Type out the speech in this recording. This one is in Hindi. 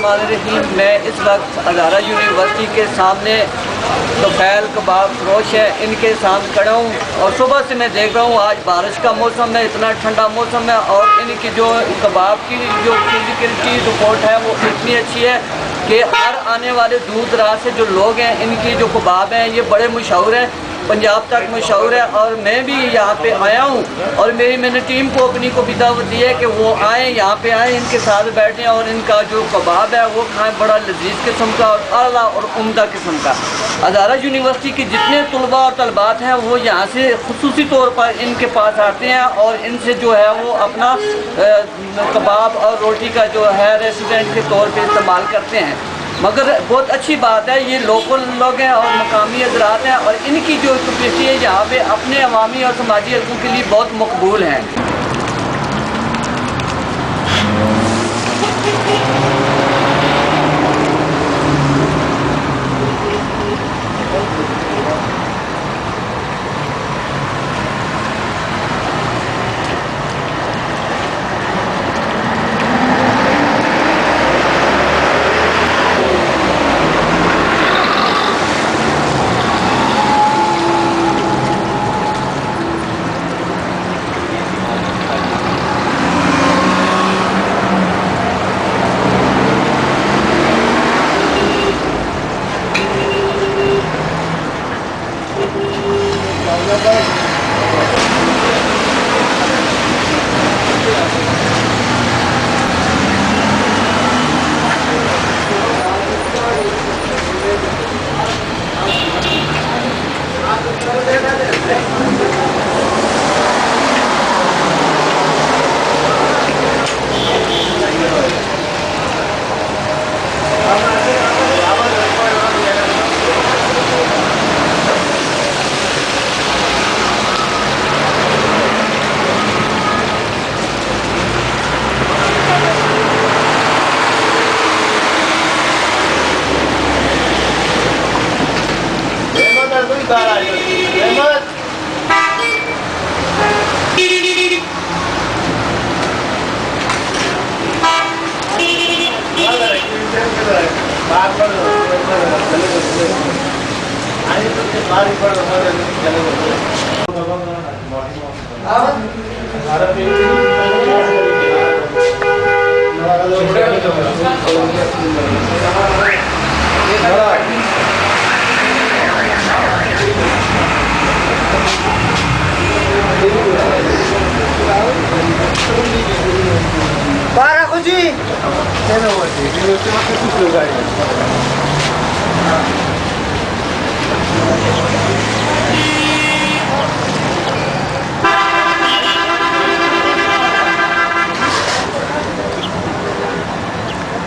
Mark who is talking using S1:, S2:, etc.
S1: बिस्मिल्लाहिर्रहमानिर्रहीम। मैं इस वक्त हज़ारा यूनिवर्सिटी के सामने तोफ़ैल कबाब फरोश है, इनके साथ खड़ा हूँ और सुबह से मैं देख रहा हूँ आज बारिश का मौसम है, इतना ठंडा मौसम है और इनकी जो कबाब की जो फिजिकलिटी रिपोर्ट है वो इतनी अच्छी है कि हर आने वाले दूर दराज से जो लोग हैं इनकी जो कबाब हैं ये बड़े मशहूर हैं, पंजाब तक मशहूर है। और मैं भी यहाँ पे आया हूँ और मैंने टीम को अपनी को भी दावत दी है कि वो आए, यहाँ पे आए, इनके साथ बैठें और इनका जो कबाब है वो खाएं, बड़ा लजीज किस्म का और आला और उम्दा किस्म का। हज़ारा यूनिवर्सिटी के जितने तलबा और तलबात हैं वो यहाँ से खुसूसी तौर पर इनके पास आते हैं और इनसे जो है वो अपना कबाब और रोटी का जो है रेसिडेंट के तौर पर इस्तेमाल करते हैं। मगर बहुत अच्छी बात है, ये लोकल लोग हैं और मकामी हजरात हैं और इनकी जो कैपेसिटी है यहाँ पे अपने अवामी और समाजी हक़ों के लिए बहुत मकबूल हैं।
S2: Para, Kuji!